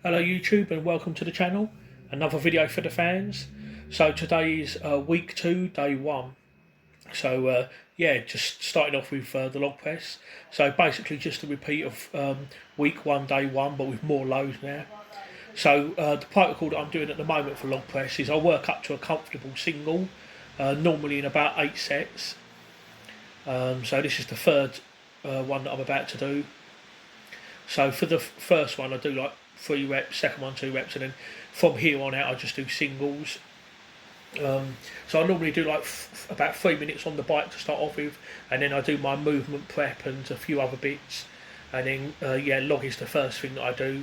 Hello YouTube and welcome to the channel. Another video for the fans. So today is week 2, day 1. So yeah, just starting off with the log press. So basically just a repeat of week 1, day 1, but with more loads now. So the protocol that I'm doing at the moment for log press is I work up to a comfortable single, normally in about 8 sets. So this is the third one that I'm about to do. So for the first one I do like 3 reps, second one 2 reps, and then from here on out I just do singles. So I normally do like about 3 minutes on the bike to start off with, and then I do my movement prep and a few other bits, and then yeah, log is the first thing that I do.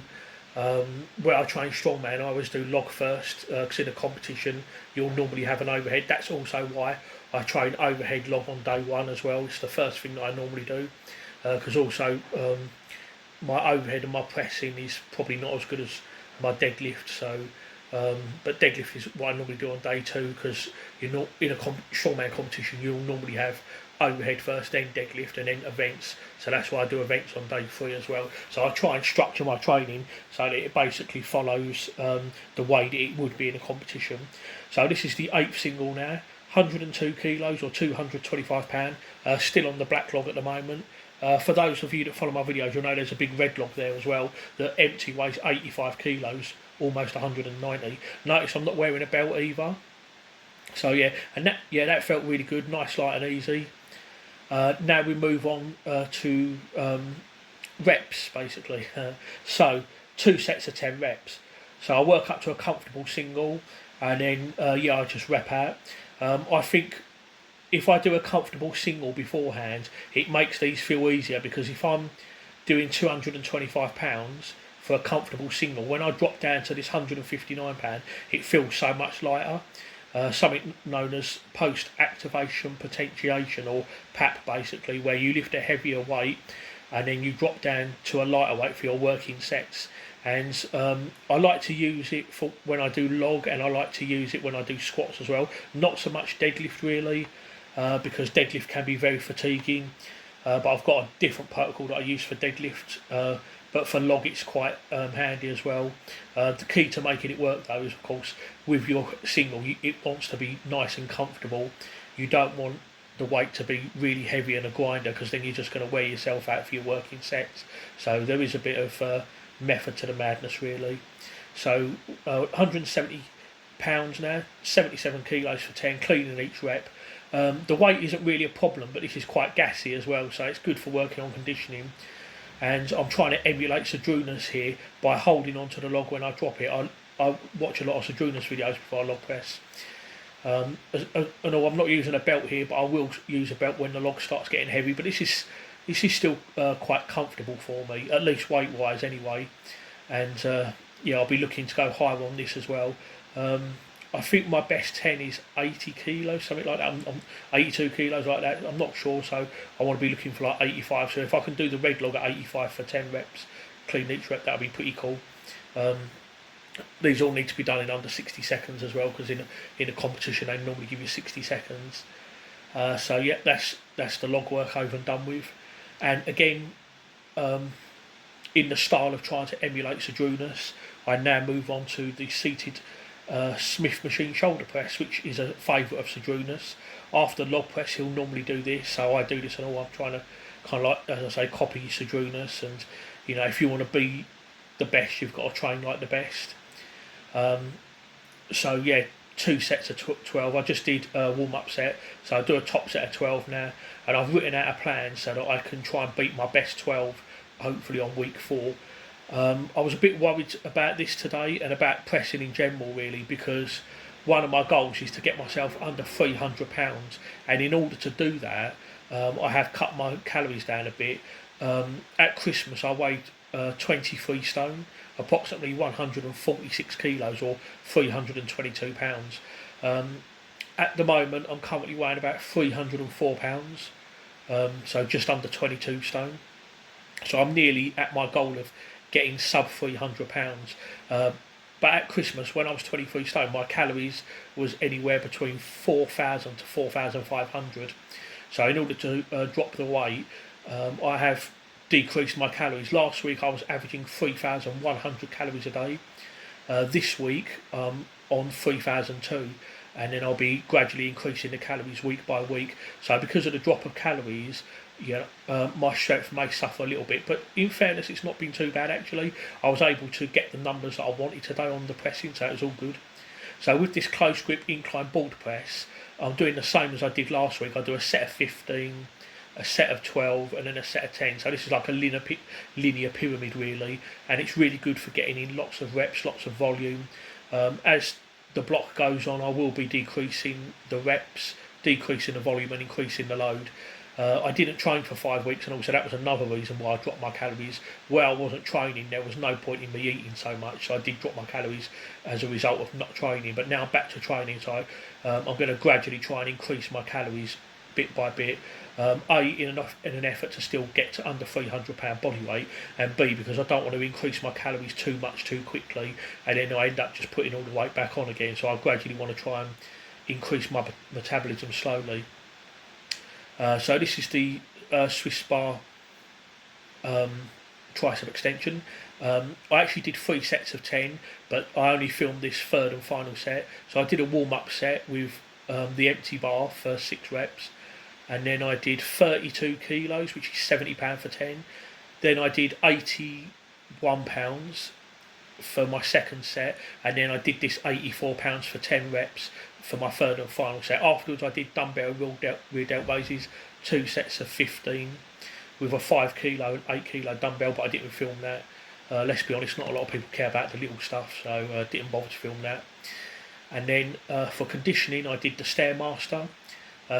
Where I train strongman, I always do log first, because in a competition you'll normally have an overhead. That's also why I train overhead log on day 1 as well. It's the first thing that I normally do, because also my overhead and my pressing is probably not as good as my deadlift. So, but deadlift is what I normally do on day 2, because you're not in a strongman competition. You'll normally have overhead first, then deadlift, and then events. So that's why I do events on day 3 as well. So I try and structure my training so that it basically follows the way that it would be in a competition. So this is the 8th single now. 102 kilos or 225 pound. Still on the black log at the moment. For those of you that follow my videos, you'll know there's a big red log there as well. The empty weighs 85 kilos, almost 190. Notice I'm not wearing a belt either. So yeah, and that felt really good, nice, light and easy. Now we move on to reps basically. So 2 sets of 10 reps. So I work up to a comfortable single, and then yeah, I just rep out. I think if I do a comfortable single beforehand, it makes these feel easier, because if I'm doing 225 pounds for a comfortable single, when I drop down to this 159 pound, it feels so much lighter. Something known as post-activation potentiation, or PAP basically, where you lift a heavier weight and then you drop down to a lighter weight for your working sets. And I like to use it for when I do log, and I like to use it when I do squats as well. Not so much deadlift really, because deadlift can be very fatiguing, but I've got a different protocol that I use for deadlift, but for log it's quite handy as well. The key to making it work though is, of course, with your single, it wants to be nice and comfortable. You don't want the weight to be really heavy and a grinder, because then you're just going to wear yourself out for your working sets. So there is a bit of method to the madness really. So 170 pounds now, 77 kilos for 10, cleaning each rep. The weight isn't really a problem, but this is quite gassy as well, so it's good for working on conditioning. And I'm trying to emulate Sadrunas here by holding onto the log when I drop it. I watch a lot of Sadrunas videos before I log press. I know I'm not using a belt here, but I will use a belt when the log starts getting heavy. But this is still quite comfortable for me, at least weight wise anyway. And yeah, I'll be looking to go higher on this as well. I think my best 10 is 80 kilos, something like that. I'm 82 kilos like that. I'm not sure, so I want to be looking for like 85. So if I can do the red log at 85 for 10 reps, clean each rep, that'll be pretty cool. These all need to be done in under 60 seconds as well, because in a competition they normally give you 60 seconds. So yeah, that's the log work over and done with. And again, in the style of trying to emulate Sadrunas, I now move on to the seated Smith machine shoulder press, which is a favourite of Sadrunas. After log press he'll normally do this, so I do this and all. I'm trying to kind of, like, as I say, copy Sadrunas. And you know, if you want to be the best, you've got to train like the best. So yeah, 2 sets of 12. I just did a warm-up set, so I do a top set of 12 now, and I've written out a plan so that I can try and beat my best 12 hopefully on week 4. I was a bit worried about this today and about pressing in general really, because one of my goals is to get myself under 300 pounds, and in order to do that I have cut my calories down a bit. At Christmas I weighed 23 stone, approximately 146 kilos or 322 pounds. At the moment I'm currently weighing about 304 pounds, so just under 22 stone. So I'm nearly at my goal of getting sub 300 pounds. But at Christmas, when I was 23 stone, my calories was anywhere between 4,000 to 4,500. So in order to drop the weight, I have decreased my calories. Last week I was averaging 3,100 calories a day. This week on 3,002, and then I'll be gradually increasing the calories week by week. So because of the drop of calories, my strength may suffer a little bit, but in fairness it's not been too bad actually. I was able to get the numbers that I wanted today on the pressing, so it was all good. So with this close grip incline board press, I'm doing the same as I did last week. I do a set of 15, a set of 12, and then a set of 10. So this is like a linear pyramid really, and it's really good for getting in lots of reps, lots of volume. As the block goes on, I will be decreasing the reps, decreasing the volume, and increasing the load. I didn't train for 5 weeks, and also that was another reason why I dropped my calories. Where I wasn't training, there was no point in me eating so much, so I did drop my calories as a result of not training. But now back to training, so I'm going to gradually try and increase my calories bit by bit. A, in an effort to still get to under 300 pound body weight, and B, because I don't want to increase my calories too much too quickly, and then I end up just putting all the weight back on again. So I gradually want to try and increase my metabolism slowly. So this is the Swiss bar tricep extension. I actually did 3 sets of 10, but I only filmed this third and final set. So I did a warm-up set with the empty bar for 6 reps, and then I did 32 kilos, which is £70 for 10. Then I did 81 pounds for my second set, and then I did this 84 pounds for 10 reps for my third and final set. Afterwards I did dumbbell rear delt raises, 2 sets of 15 with a 5 kilo and 8 kilo dumbbell, but I didn't film that. Let's be honest, not a lot of people care about the little stuff, so I didn't bother to film that. And then for conditioning I did the Stair Master,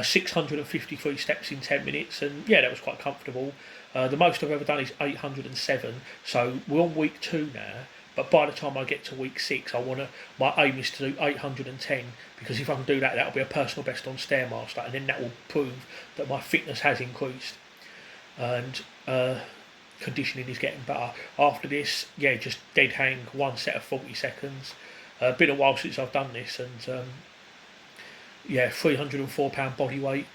653 steps in 10 minutes, and yeah, that was quite comfortable. The most I've ever done is 807, so we're on week 2 now. But by the time I get to week 6, my aim is to do 810, because if I can do that, that'll be a personal best on Stairmaster, and then that will prove that my fitness has increased, and conditioning is getting better. After this, yeah, just dead hang, 1 set of 40 seconds. Been a while since I've done this, and yeah, 304 pound body weight,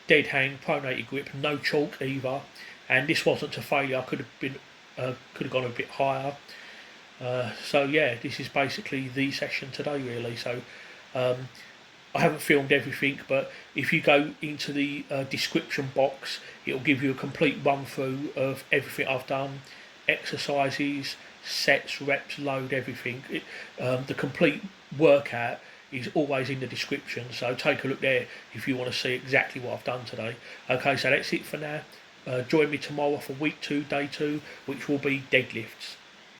dead hang, pronated grip, no chalk either, and this wasn't to failure. I could have gone a bit higher. So yeah, this is basically the session today really. So I haven't filmed everything, but if you go into the description box, it'll give you a complete run through of everything I've done, exercises, sets, reps, load, everything. The complete workout is always in the description, so take a look there if you want to see exactly what I've done today. Okay, so that's it for now. Join me tomorrow for week 2, day 2, which will be deadlifts.